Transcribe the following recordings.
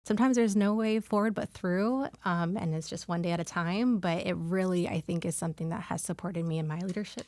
sometimes there's no way forward but through, and it's just one day at a time. But it really, I think, is something that has supported me in my leadership.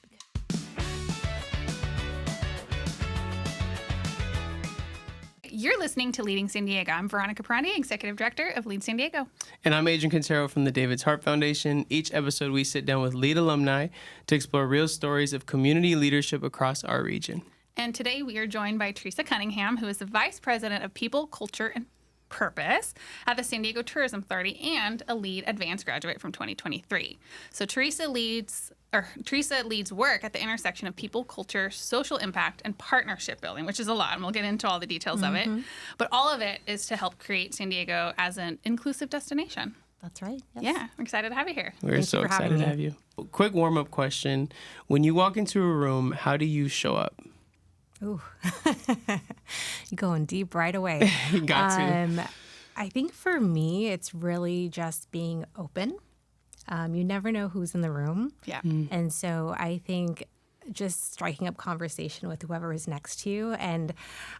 You're listening to Leading San Diego. I'm Veronica Prandi, Executive Director of Lead San Diego. And I'm Adrian Quintero from the David's Hart Foundation. Each episode, we sit down with lead alumni to explore real stories of community leadership across our region. And today we are joined by Theresa Cunningham, who is the Vice President of People, Culture, and Purpose at the San Diego Tourism Authority and a LEAD Advanced graduate from 2023. So Theresa leads work at the intersection of people, culture, social impact, and partnership building, which is a lot, and we'll get into all the details of it. But all of it is to help create San Diego as an inclusive destination. That's right. Yes. Yeah, I'm excited to have you here. We're so excited to have you. Quick warm-up question. When you walk into a room, how do you show up? Ooh, you're going deep right away. Got to. I think for me, it's really just being open. You never know who's in the room. Yeah. And so I think just striking up conversation with whoever is next to you. And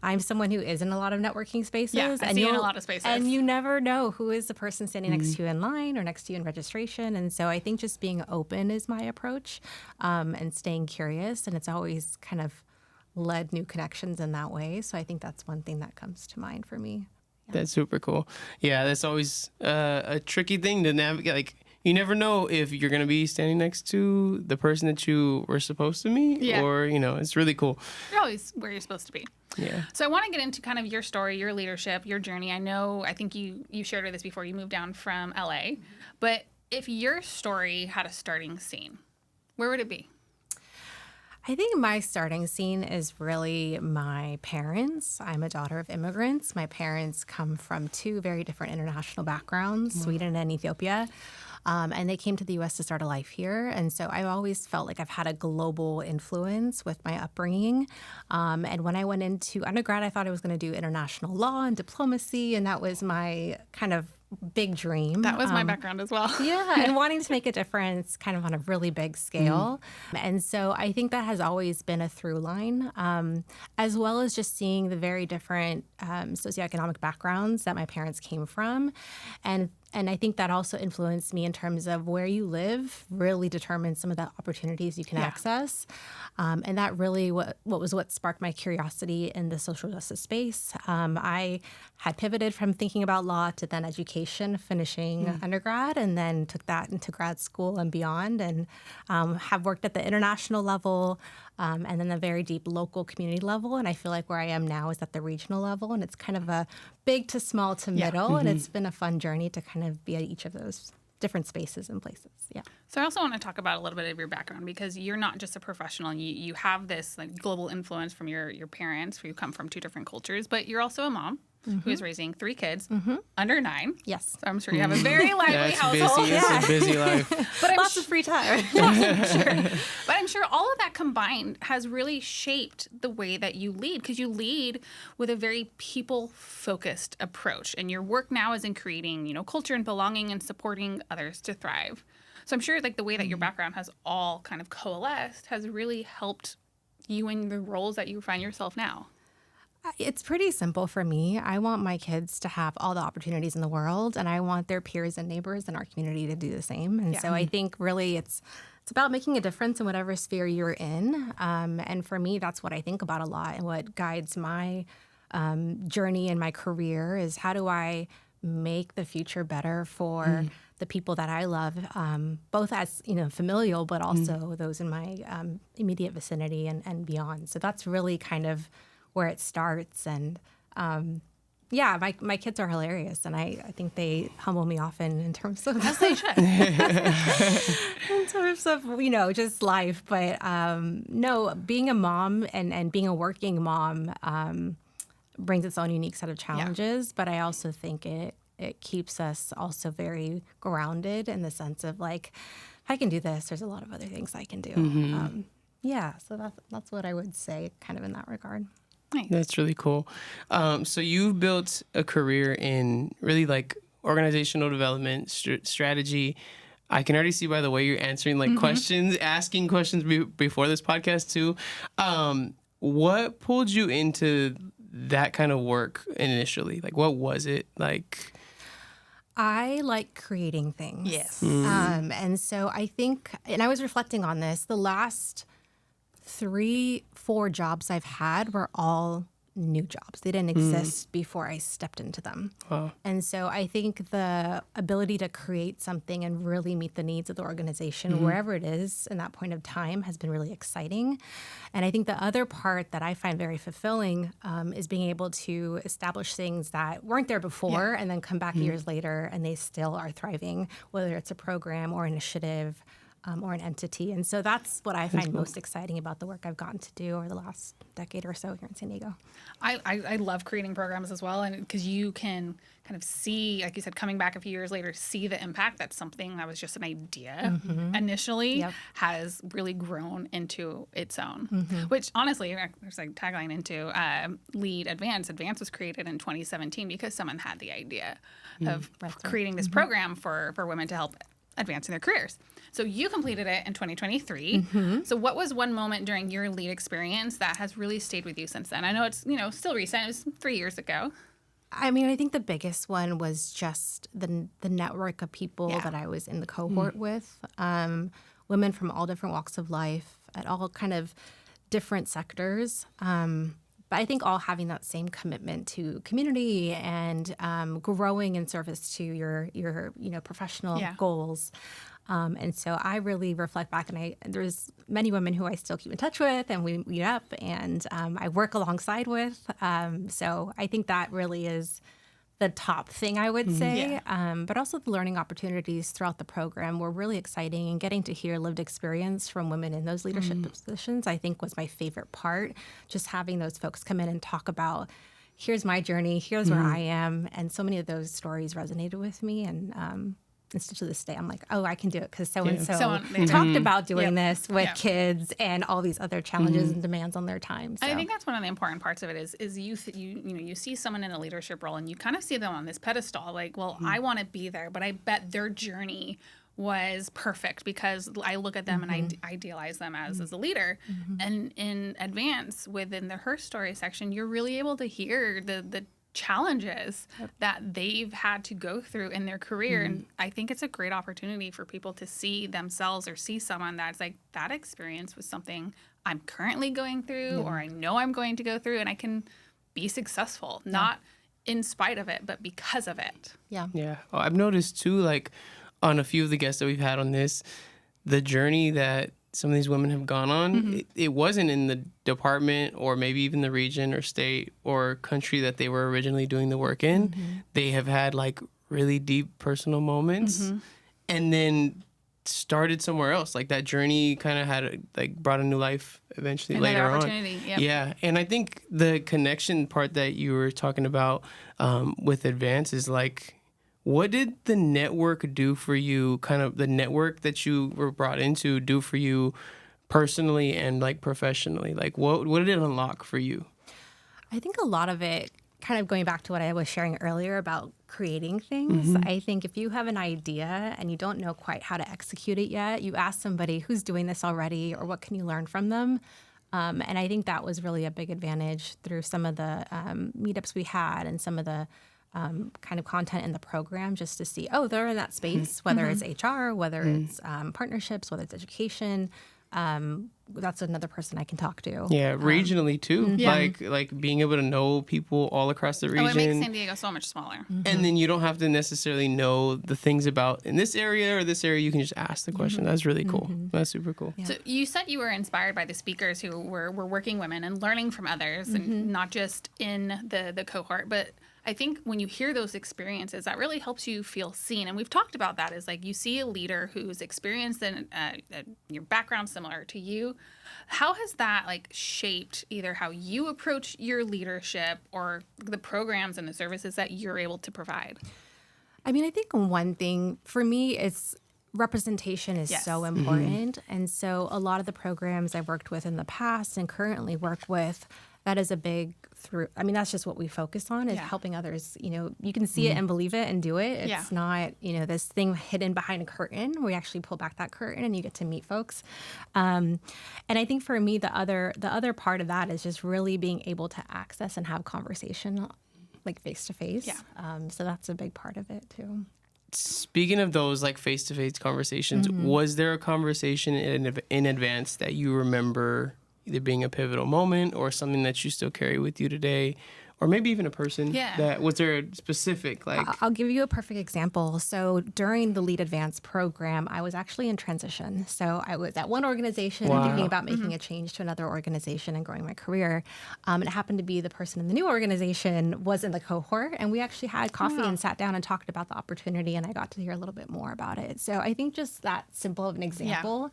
I'm someone who is in a lot of networking spaces. Yeah, I see you in a lot of spaces. And you never know who is the person standing next to you in line or next to you in registration. And so I think just being open is my approach, and staying curious. And it's always kind of led new connections in that way. So I think that's one thing that comes to mind for me. Yeah. That's super cool. Yeah, that's always a tricky thing to navigate. Like, you never know if you're going to be standing next to the person that you were supposed to meet, or, it's really cool. You're always where you're supposed to be. Yeah. So I want to get into kind of your story, your leadership, your journey. I think you shared with us before you moved down from LA, but if your story had a starting scene, where would it be? I think my starting scene is really my parents. I'm a daughter of immigrants. My parents come from two very different international backgrounds, Sweden and Ethiopia. And they came to the U.S. to start a life here. And so I've always felt like I've had a global influence with my upbringing. And when I went into undergrad, I thought I was going to do international law and diplomacy. And that was my kind of big dream. That was my background as well. Yeah, and wanting to make a difference kind of on a really big scale. And so I think that has always been a through line, as well as just seeing the very different socioeconomic backgrounds that my parents came from. And I think that also influenced me in terms of where you live really determines some of the opportunities you can access. And that really what sparked my curiosity in the social justice space. I had pivoted from thinking about law to then education, finishing undergrad, and then took that into grad school and beyond, and have worked at the international level, and then the very deep local community level. And I feel like where I am now is at the regional level, and it's kind of a big to small to middle, and it's been a fun journey to kind of be at each of those different spaces and places. Yeah. So I also want to talk about a little bit of your background, because you're not just a professional. You have this like global influence from your parents, who come from two different cultures, but you're also a mom who is raising 3 kids under 9. Yes. So I'm sure you have a very lively household. Busy. It's a busy life. But lots of free time. But I'm sure all of that combined has really shaped the way that you lead, because you lead with a very people-focused approach. And your work now is in creating, culture and belonging and supporting others to thrive. So I'm sure like the way that your background has all kind of coalesced has really helped you in the roles that you find yourself now. It's pretty simple for me. I want my kids to have all the opportunities in the world, and I want their peers and neighbors in our community to do the same. And so I think really it's about making a difference in whatever sphere you're in. And for me, that's what I think about a lot, and what guides my journey in my career is how do I make the future better for the people that I love, both as familial, but also those in my immediate vicinity and beyond. So that's really kind of where it starts. And my kids are hilarious, and I think they humble me often in terms of as they should. in terms of just life. But no, being a mom and being a working mom brings its own unique set of challenges. But I also think it keeps us also very grounded in the sense of like, if I can do this, there's a lot of other things I can do. So that's what I would say kind of in that regard. Nice. That's really cool. So you've built a career in really like organizational development, strategy. I can already see by the way you're answering like questions, asking questions before this podcast too. What pulled you into that kind of work initially? Like, what was it like? I like creating things. Yes. And so I think, and I was reflecting on this, the last 3-4 jobs I've had were all new jobs. They didn't exist before I stepped into them. Wow. And so I think the ability to create something and really meet the needs of the organization, wherever it is in that point of time, has been really exciting. And I think the other part that I find very fulfilling is being able to establish things that weren't there before and then come back years later and they still are thriving, whether it's a program or initiative or an entity. And so that's what I find most exciting about the work I've gotten to do over the last decade or so here in San Diego. I love creating programs as well, and because you can kind of see, like you said, coming back a few years later, see the impact that something that was just an idea initially has really grown into its own. Which honestly, there's like tagline into Lead Advance. Advance was created in 2017 because someone had the idea of creating this program for women to help advance in their careers. So you completed it in 2023. So what was one moment during your lead experience that has really stayed with you since then? I know it's, still recent. It was 3 years ago. I mean, I think the biggest one was just the network of people that I was in the cohort with, women from all different walks of life at all kind of different sectors. But I think all having that same commitment to community and growing in service to your professional goals. And so I really reflect back, and there's many women who I still keep in touch with, and we meet up, and I work alongside with. So I think that really is the top thing I would say. But also the learning opportunities throughout the program were really exciting, and getting to hear lived experience from women in those leadership positions, I think, was my favorite part. Just having those folks come in and talk about, here's my journey, here's where I am. And so many of those stories resonated with me. And still to this day, I'm like, oh, I can do it because so-and-so talked about doing this with kids and all these other challenges and demands on their time. So. I think that's one of the important parts of it is you see someone in a leadership role and you kind of see them on this pedestal, like, well, I want to be there, but I bet their journey was perfect because I look at them and I idealize them as a leader. And in Advance, within the Her Story section, you're really able to hear the challenges that they've had to go through in their career. And I think it's a great opportunity for people to see themselves or see someone that's like, that experience was something I'm currently going through or I know I'm going to go through, and I can be successful, not in spite of it, but because of it. Yeah. Oh, I've noticed too, like on a few of the guests that we've had on this, the journey that some of these women have gone on, it wasn't in the department or maybe even the region or state or country that they were originally doing the work in. They have had like really deep personal moments and then started somewhere else. Like that journey kind of had brought a new life eventually later on. Yeah. And I think the connection part that you were talking about with Advance is like, what did the network do for you, kind of the network that you were brought into do for you personally and like professionally? Like what did it unlock for you? I think a lot of it, kind of going back to what I was sharing earlier about creating things, I think if you have an idea and you don't know quite how to execute it yet, you ask somebody who's doing this already or what can you learn from them. And I think that was really a big advantage through some of the meetups we had and some of the kind of content in the program, just to see, oh, they're in that space, whether it's HR, whether it's partnerships, whether it's education. That's another person I can talk to. Yeah, regionally too. Like being able to know people all across the region. Oh, it makes San Diego so much smaller. And then you don't have to necessarily know the things about in this area or this area. You can just ask the question. That's really cool. That's super cool. Yeah. So you said you were inspired by the speakers who were working women and learning from others, and not just in the cohort, but I think when you hear those experiences, that really helps you feel seen. And we've talked about that as like you see a leader who's experienced in your background similar to you. How has that like shaped either how you approach your leadership or the programs and the services that you're able to provide? I mean, I think one thing for me is representation is so important. And so a lot of the programs I've worked with in the past and currently work with that is a big that's just what we focus on, is helping others. You can see it and believe it and do it. It's not, this thing hidden behind a curtain. We actually pull back that curtain and you get to meet folks. And I think for me, the other part of that is just really being able to access and have conversation like face to face. So that's a big part of it too. Speaking of those like face-to-face conversations, was there a conversation in advance that you remember either being a pivotal moment or something that you still carry with you today? Or maybe even a person that was there a specific I'll give you a perfect example. So during the Lead Advance program, I was actually in transition. So I was at one organization thinking about making a change to another organization and growing my career. It happened to be the person in the new organization was in the cohort, and we actually had coffee and sat down and talked about the opportunity, and I got to hear a little bit more about it. So I think just that simple of an example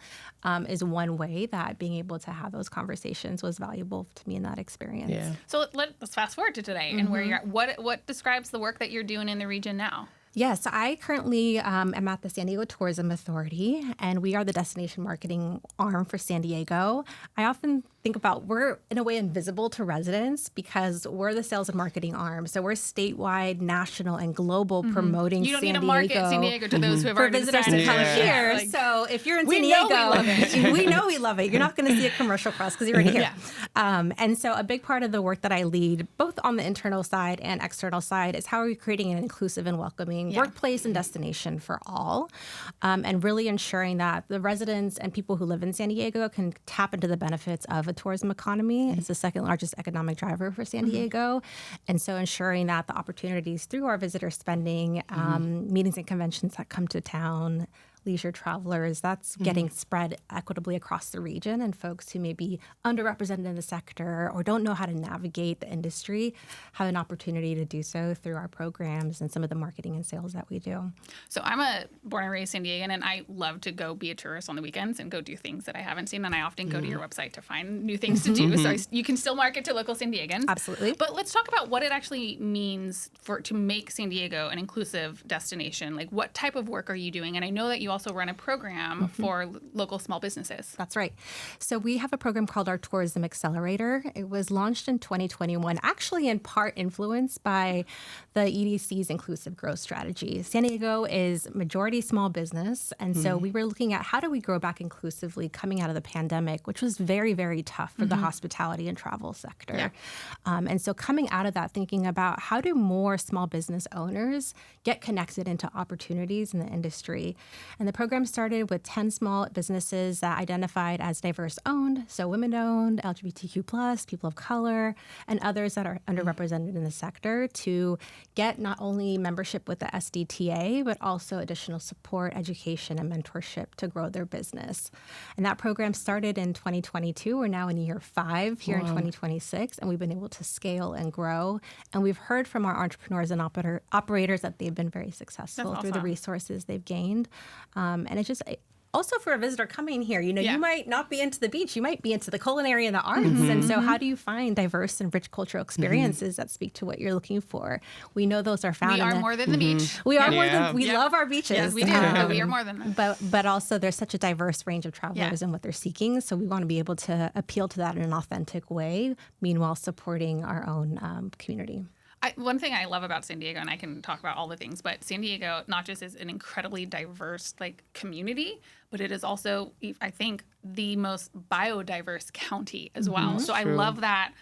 is one way that being able to have those conversations was valuable to me in that experience. Yeah. So let's fast forward to today and where you're at. What describes the work that you're doing in the region now? Yes, I currently am at the San Diego Tourism Authority, and we are the destination marketing arm for San Diego. I often think about we're in a way invisible to residents because we're the sales and marketing arm. So we're statewide, national, and global promoting San Diego. You don't need to market San Diego to those who have for already visitors to decided. come here. So if you're in San Diego, we know we love it. You're not going to see a commercial for us because you're already here. And so a big part of the work that I lead, both on the internal side and external side, is how are we creating an inclusive and welcoming workplace and destination for all, and really ensuring that the residents and people who live in San Diego can tap into the benefits of a tourism economy. It's the second largest economic driver for San Diego. And so ensuring that the opportunities through our visitor spending, meetings and conventions that come to town, leisure travelers, that's getting spread equitably across the region, and folks who may be underrepresented in the sector or don't know how to navigate the industry have an opportunity to do so through our programs and some of the marketing and sales that we do. So I'm a born and raised San Diegan, and I love to go be a tourist on the weekends and go do things that I haven't seen, and I often go to your website to find new things to do. So you can still market to local San Diegans. Absolutely. But let's talk about what it actually means to make San Diego an inclusive destination. Like, what type of work are you doing? And I know that you also run a program for local small businesses. That's right. So we have a program called our Tourism Accelerator. It was launched in 2021, actually in part influenced by the EDC's inclusive growth strategy. San Diego is majority small business, and so we were looking at how do we grow back inclusively coming out of the pandemic, which was very, very tough for the hospitality and travel sector. And so coming out of that, thinking about how do more small business owners get connected into opportunities in the industry. And the program started with 10 small businesses that identified as diverse owned, so women owned, LGBTQ+, people of color, and others that are underrepresented in the sector to get not only membership with the SDTA, but also additional support, education, and mentorship to grow their business. And that program started in 2022. We're now in year 5 here in 2026, and we've been able to scale and grow. And we've heard from our entrepreneurs and operators that they've been very successful through the resources they've gained. And it's just also for a visitor coming here, you might not be into the beach, you might be into the culinary and the arts. And so how do you find diverse and rich cultural experiences that speak to what you're looking for? We know those are found. We are more than the beach. We are more than, we love our beaches. Yes, we do, but we are more than them. But also there's such a diverse range of travelers and what they're seeking. So we want to be able to appeal to that in an authentic way, meanwhile supporting our own community. One thing I love about San Diego, and I can talk about all the things, but San Diego not just is an incredibly diverse community, but it is also, I think, the most biodiverse county as well. So I love that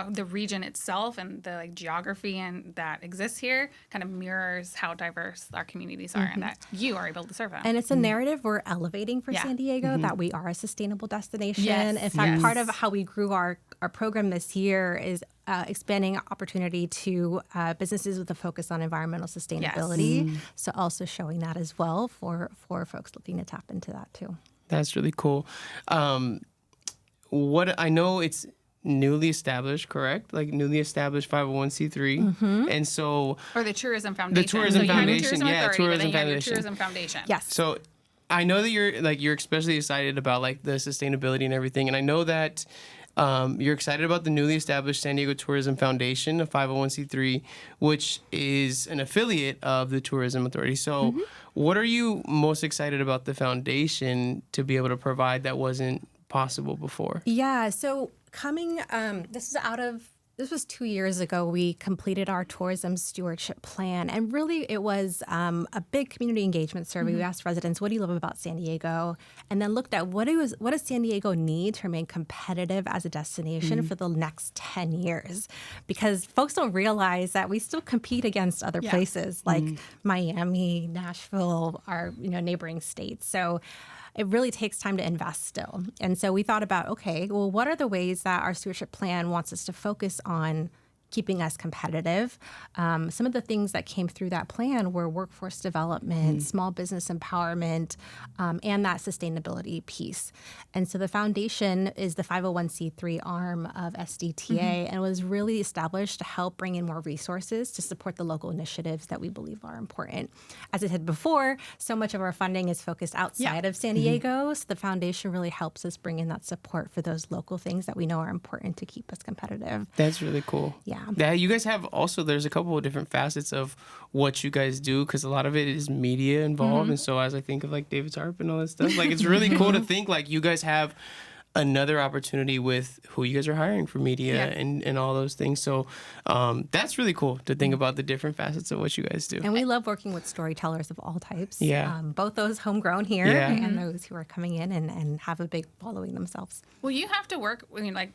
the region itself and the geography and that exists here kind of mirrors how diverse our communities are and that you are able to serve them. And it's a narrative we're elevating for San Diego, that we are a sustainable destination. In fact, part of how we grew our program this year is expanding opportunity to businesses with a focus on environmental sustainability. So also showing that as well for folks looking to tap into that too. That's really cool. What I know it's newly established, correct? Like newly established 501c3. And so... Or the Tourism Foundation. The Tourism Foundation, Tourism Tourism Foundation. Yes. So I know that you're especially excited about the sustainability and everything. And I know that you're excited about the newly established San Diego Tourism Foundation, a 501c3, which is an affiliate of the Tourism Authority. So what are you most excited about the foundation to be able to provide that wasn't possible before? Yeah, so This was 2 years ago. We completed our tourism stewardship plan. And really, it was a big community engagement survey. We asked residents, what do you love about San Diego? And then looked at what does San Diego need to remain competitive as a destination for the next 10 years? Because folks don't realize that we still compete against other places like Miami, Nashville, our neighboring states. So it really takes time to invest still. And so we thought about, okay, well, what are the ways that our stewardship plan wants us to focus on keeping us competitive? Some of the things that came through that plan were workforce development, small business empowerment, and that sustainability piece. And so the foundation is the 501c3 arm of SDTA and was really established to help bring in more resources to support the local initiatives that we believe are important. As I said before, so much of our funding is focused outside of San Diego. So the foundation really helps us bring in that support for those local things that we know are important to keep us competitive. That's really cool. Yeah, you guys have also, there's a couple of different facets of what you guys do, because a lot of it is media involved. And so as I think of like David's Harp and all that stuff, like it's really cool to think like you guys have another opportunity with who you guys are hiring for media and all those things. So that's really cool to think about the different facets of what you guys do. And we love working with storytellers of all types. Yeah. Both those homegrown here and those who are coming in and have a big following themselves. Well, you have to work, like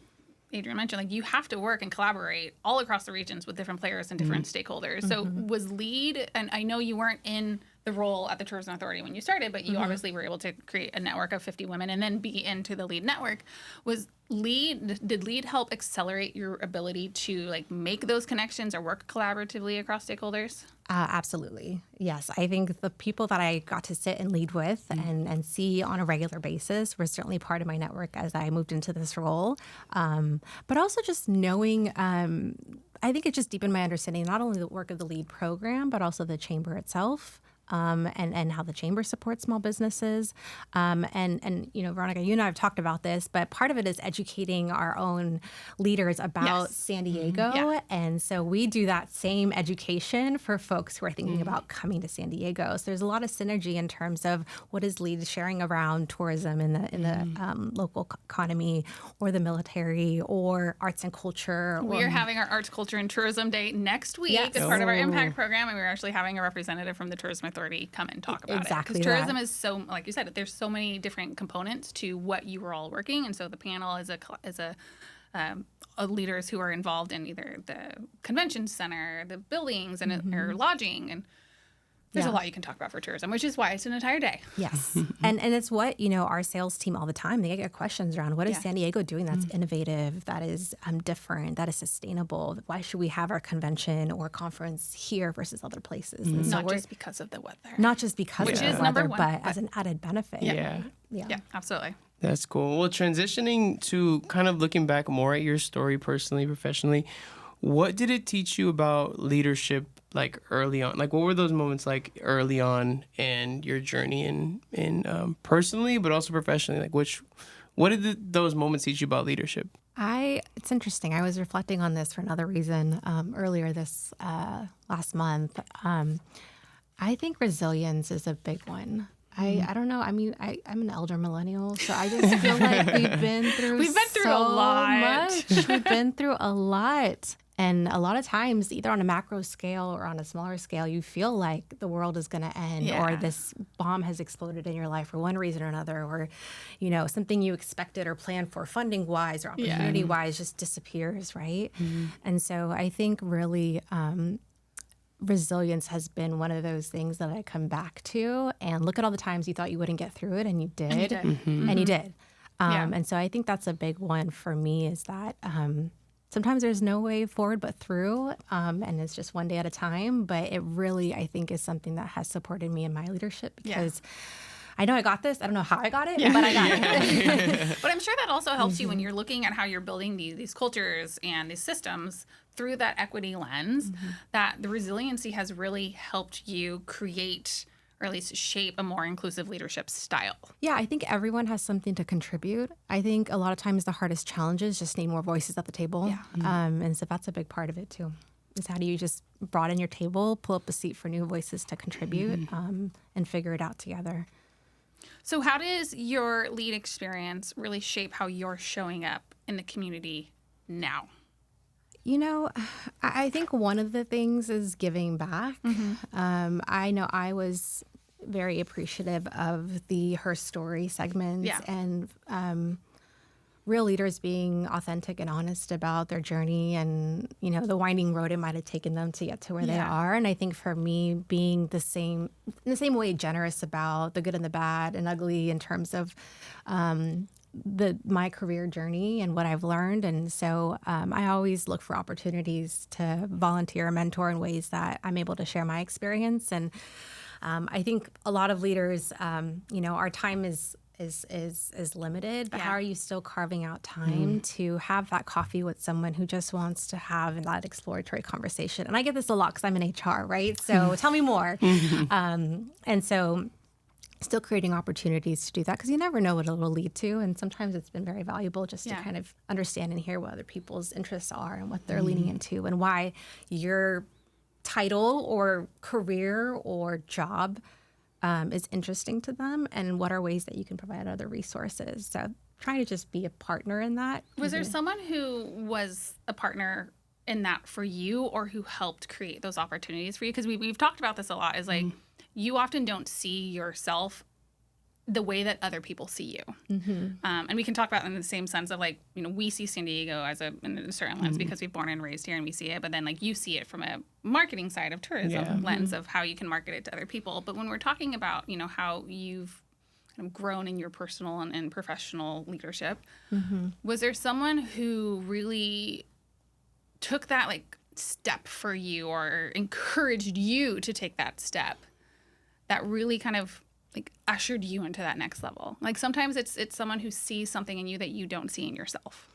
Adrienne mentioned, like you have to work and collaborate all across the regions with different players and different stakeholders. So was LEAD, and I know you weren't in the role at the Tourism Authority when you started, but you obviously were able to create a network of 50 women and then be into the LEAD network. Did LEAD help accelerate your ability to like make those connections or work collaboratively across stakeholders? Absolutely. Yes. I think the people that I got to sit and lead with and see on a regular basis were certainly part of my network as I moved into this role. But also just knowing, I think it just deepened my understanding, not only the work of the LEAD program, but also the chamber itself. And how the chamber supports small businesses. And Veronica, you and I have talked about this, but part of it is educating our own leaders about San Diego. Yeah. And so we do that same education for folks who are thinking about coming to San Diego. So there's a lot of synergy in terms of what is LEAD sharing around tourism in the local economy or the military or arts and culture. We are having our Arts, Culture, and Tourism Day next week as part of our Impact program, and we're actually having a representative from the Tourism Authority come and talk about it. Because tourism is so, like you said, there's so many different components to what you were all working, and so the panel is leaders who are involved in either the convention center, the buildings, and or lodging, and there's a lot you can talk about for tourism, which is why it's an entire day. Yes. and it's what, our sales team all the time, they get questions around what is San Diego doing that's innovative, that is different, that is sustainable? Why should we have our convention or conference here versus other places? And so not just because of the weather. Not just because of the weather, number one, but as an added benefit. Yeah, absolutely. That's cool. Well, transitioning to kind of looking back more at your story personally, professionally, what did it teach you about leadership like early on? Like what were those moments like early on in your journey in personally, but also professionally? Like what did those moments teach you about leadership? It's interesting. I was reflecting on this for another reason earlier this last month. I think resilience is a big one. I don't know. I mean, I'm an elder millennial, so I just feel like we've been through a lot. Much. We've been through a lot. And a lot of times, either on a macro scale or on a smaller scale, you feel like the world is going to end or this bomb has exploded in your life for one reason or another, or, something you expected or planned for funding-wise or opportunity-wise just disappears, right? And so I think really resilience has been one of those things that I come back to and look at all the times you thought you wouldn't get through it, and you did. And you did. And so I think that's a big one for me, is that sometimes there's no way forward but through, and it's just one day at a time. But it really, I think, is something that has supported me in my leadership, because I know I got this. I don't know how I got it, but I got it. But I'm sure that also helps you when you're looking at how you're building these cultures and these systems through that equity lens, that the resiliency has really helped you create, or at least shape, a more inclusive leadership style. Yeah, I think everyone has something to contribute. I think a lot of times the hardest challenges just need more voices at the table. Yeah. And so that's a big part of it too, is how do you just broaden your table, pull up a seat for new voices to contribute, and figure it out together. So how does your lead experience really shape how you're showing up in the community now? You know, I think one of the things is giving back. I know I was very appreciative of the Her Story segments Yeah. and real leaders being authentic and honest about their journey and, the winding road it might have taken them to get to where they Yeah. are. And I think for me, being in the same way, generous about the good and the bad and ugly in terms of my career journey and what I've learned. And so I always look for opportunities to volunteer and mentor in ways that I'm able to share my experience. And I think a lot of leaders, our time is limited, but Yeah. how are you still carving out time to have that coffee with someone who just wants to have that exploratory conversation? And I get this a lot because I'm in HR, right? So tell me more. And so still creating opportunities to do that because you never know what it will lead to. And sometimes it's been very valuable just to kind of understand and hear what other people's interests are and what they're leaning into and why your title or career or job is interesting to them and what are ways that you can provide other resources. So trying to just be a partner in that. Was there someone who was a partner in that for you or who helped create those opportunities for you? Because we've talked about this a lot, is like you often don't see yourself the way that other people see you. And we can talk about it in the same sense of like, we see San Diego in a certain lens because we've born and raised here and we see it, but then like you see it from a marketing side of tourism lens of how you can market it to other people. But when we're talking about, how you've kind of grown in your personal and professional leadership, was there someone who really took that like step for you or encouraged you to take that step that really kind of like ushered you into that next level? Like sometimes it's someone who sees something in you that you don't see in yourself.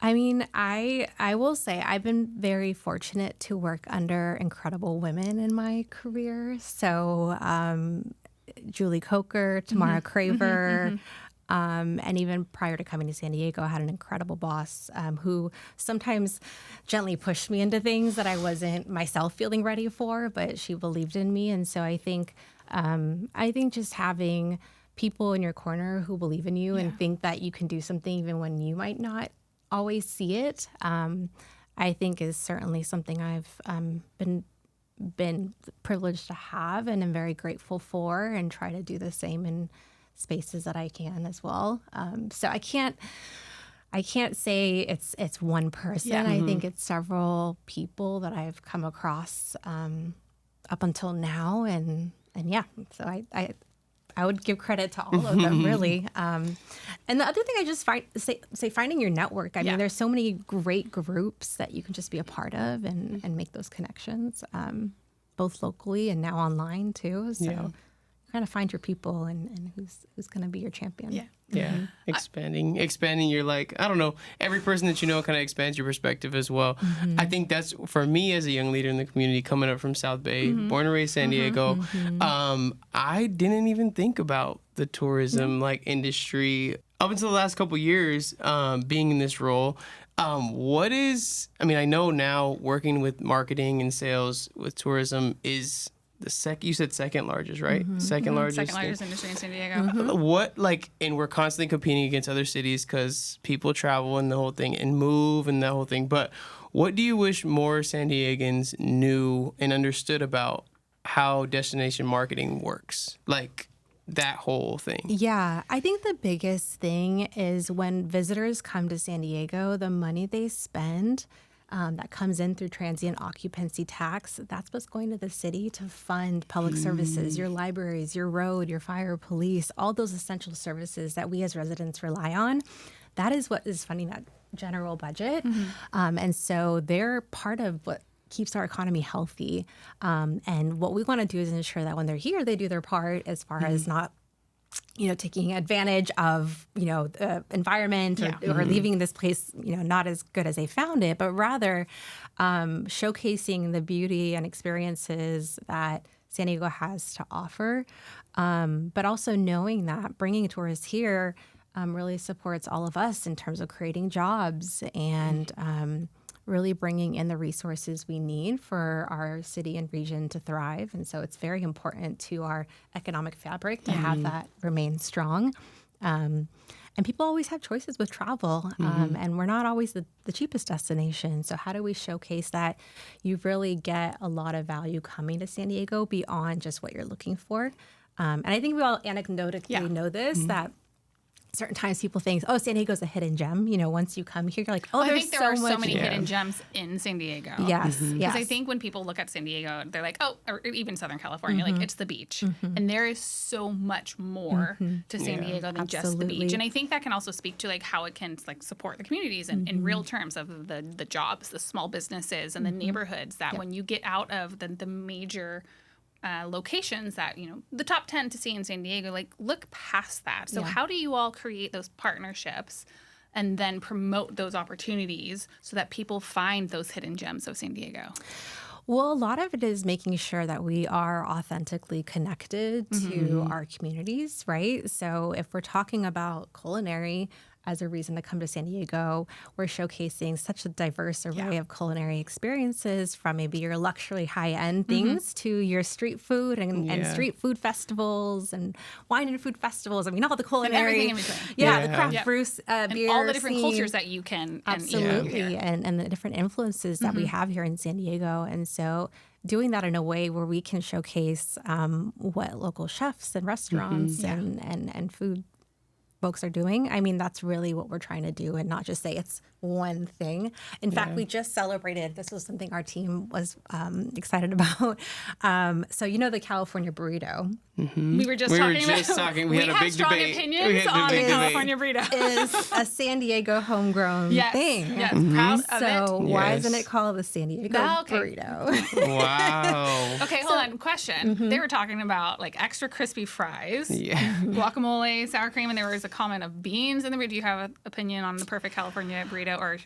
I mean, I will say I've been very fortunate to work under incredible women in my career. So Julie Coker, Tamara Craver, and even prior to coming to San Diego, I had an incredible boss who sometimes gently pushed me into things that I wasn't myself feeling ready for, but she believed in me. And so I think just having people in your corner who believe in you and think that you can do something even when you might not always see it, I think is certainly something I've been privileged to have and am very grateful for, and try to do the same in spaces that I can as well. So I can't say it's one person. I think it's several people that I've come across up until now, and so I would give credit to all of them, really. And the other thing I just say finding your network. I mean, there's so many great groups that you can just be a part of and make those connections, both locally and now online too. So kind of find your people and who's going to be your champion. Expanding your, like, I don't know, every person that you know kind of expands your perspective as well. I think that's for me as a young leader in the community coming up from South Bay, born and raised San Diego. I didn't even think about the tourism like industry up until the last couple years, being in this role. I know now working with marketing and sales with tourism is you said second largest, right? Second largest industry in San Diego. What, like, and we're constantly competing against other cities because people travel and the whole thing and move and the whole thing. But what do you wish more San Diegans knew and understood about how destination marketing works? Like that whole thing. Yeah, I think the biggest thing is when visitors come to San Diego, the money they spend that comes in through transient occupancy tax, that's what's going to the city to fund public services, your libraries, your road, your fire, police, all those essential services that we as residents rely on. That is what is funding that general budget. And so they're part of what keeps our economy healthy. And what we want to do is ensure that when they're here, they do their part as far as not taking advantage of, the environment or leaving this place, not as good as they found it, but rather showcasing the beauty and experiences that San Diego has to offer. But also knowing that bringing tourists here really supports all of us in terms of creating jobs and really bringing in the resources we need for our city and region to thrive. And so it's very important to our economic fabric to have that remain strong. And people always have choices with travel, and we're not always the cheapest destination. So how do we showcase that you really get a lot of value coming to San Diego beyond just what you're looking for? And I think we all anecdotally know this, that certain times people think, oh, San Diego's a hidden gem. You know, once you come here, you're like, oh, I there's think there so are much. so many hidden gems in San Diego. Yes, Because yes. I think when people look at San Diego, they're like, oh, or even Southern California, like it's the beach. And there is so much more to San Diego than just the beach. Absolutely. And I think that can also speak to like how it can like support the communities in real terms of the jobs, the small businesses and the neighborhoods that when you get out of the major locations that, you know, the top 10 to see in San Diego, like look past that. So how do you all create those partnerships and then promote those opportunities so that people find those hidden gems of San Diego? Well, a lot of it is making sure that we are authentically connected to our communities, right? So if we're talking about culinary as a reason to come to San Diego, we're showcasing such a diverse array of culinary experiences, from maybe your luxury high-end things to your street food and street food festivals and wine and food festivals. I mean, all the culinary, and everything in between. The craft brews, And beer all the different scene. cultures that you can Absolutely, and the different influences that we have here in San Diego. And so doing that in a way where we can showcase what local chefs and restaurants and food folks are doing. I mean, that's really what we're trying to do, and not just say it's one thing. In fact, we just celebrated, this was something our team was excited about. So you know the California burrito We were just talking. We had a big strong debate. opinions on the California burrito. is a San Diego homegrown thing. Yes, proud of So it. why Yes. isn't it called the San Diego burrito? Wow. Okay, hold on. Question. They were talking about like extra crispy fries, guacamole, sour cream, and there was a comment of beans in the burrito. Do you have an opinion on the perfect California burrito, or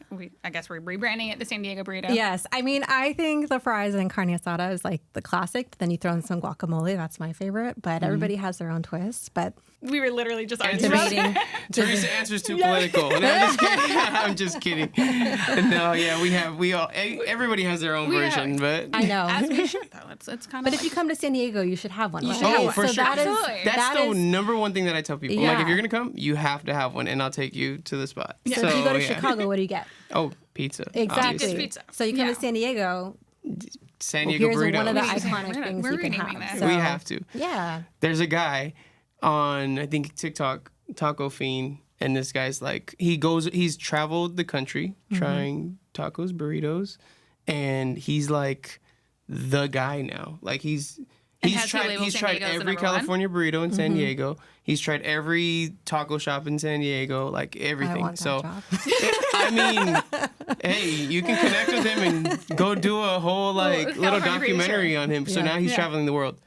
I guess we're rebranding it the San Diego burrito? Yes. I mean, I think the fries and carne asada is like the classic, but then you throw in some guacamole. That's my favorite, but everybody has their own twist. But We were literally just arguing about it. debating. Teresa answers too political. No, I'm just kidding. No, everybody has their own version, but I know. As we should, though. It's kind of. But if you come to San Diego, you should have one. Right? should have oh, one. for So sure. that is- Absolutely. That's that the is- number one thing that I tell people. Like, Yeah. if you're gonna come, you have to have one, and I'll take you to the spot. So if you go to Chicago, what do you get? Oh, pizza. Exactly. obviously. Just pizza. So you come Yeah. to San Diego. San Well, Diego here's burrito. one of the We're iconic renaming things you can renaming have. this. So, We have to. Yeah. There's a guy on, I think, TikTok, Taco Fiend, and this guy's like, he's traveled the country trying tacos, burritos, and he's like the guy now. Like has he labeled he's San tried Diego as the every number one? California burrito in San Diego. He's tried every taco shop in San Diego, like everything. I want that So job. I mean, hey, you can connect with him and go do a whole like little California documentary Burrito on him. So Yeah. now he's Yeah. traveling the world,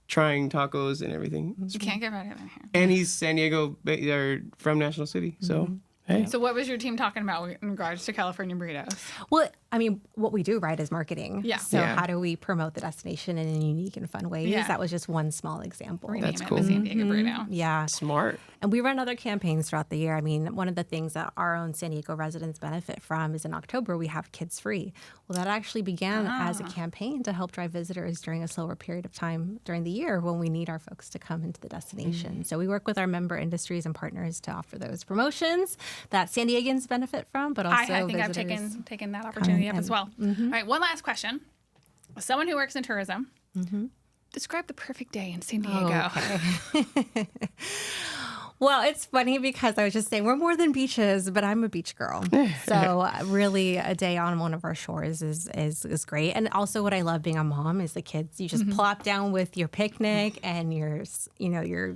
trying tacos and everything. You can't get better than here. And he's San Diego or from National City. So hey, So what was your team talking about in regards to California burritos? Well, I mean, what we do, right, is marketing. Yeah. So Yeah. how do we promote the destination in unique and fun ways? Yeah. That was just one small example. Rename That's it cool. the San Diego burrito. Yeah. smart. And we run other campaigns throughout the year. I mean, one of the things that our own San Diego residents benefit from is in October, we have Kids Free. Well, that actually began as a campaign to help drive visitors during a slower period of time during the year when we need our folks to come into the destination. So we work with our member industries and partners to offer those promotions that San Diegans benefit from, but also I think visitors. I've taken that opportunity up as well. All right, one last question. As someone who works in tourism, describe the perfect day in San Diego. Okay. Well, it's funny because I was just saying we're more than beaches, but I'm a beach girl. So really a day on one of our shores is great. And also what I love being a mom is the kids. You just plop down with your picnic and your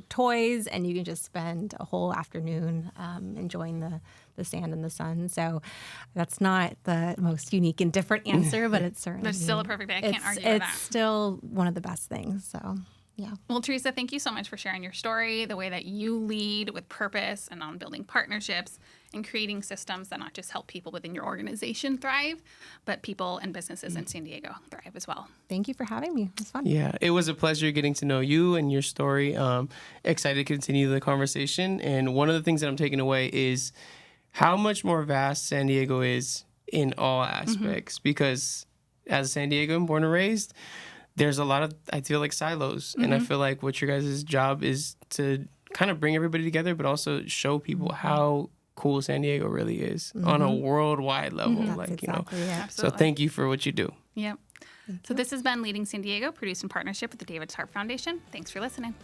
toys, and you can just spend a whole afternoon enjoying the sand and the sun. So that's not the most unique and different answer, but it's certainly There's still a perfect day. I can't argue with it's that. still one of the best things. So yeah. Well, Theresa, thank you so much for sharing your story, the way that you lead with purpose and on building partnerships and creating systems that not just help people within your organization thrive, but people and businesses in San Diego thrive as well. Thank you for having me. It was fun. Yeah, it was a pleasure getting to know you and your story. Excited to continue the conversation. And one of the things that I'm taking away is how much more vast San Diego is in all aspects because as a San Diegan born and raised, there's a lot of, I feel like, silos. And I feel like what your guys' job is to kind of bring everybody together, but also show people how cool San Diego really is on a worldwide level. That's exactly it. Absolutely. So thank you for what you do. Yep. So this has been Leading San Diego, produced in partnership with the David Tarp Foundation. Thanks for listening.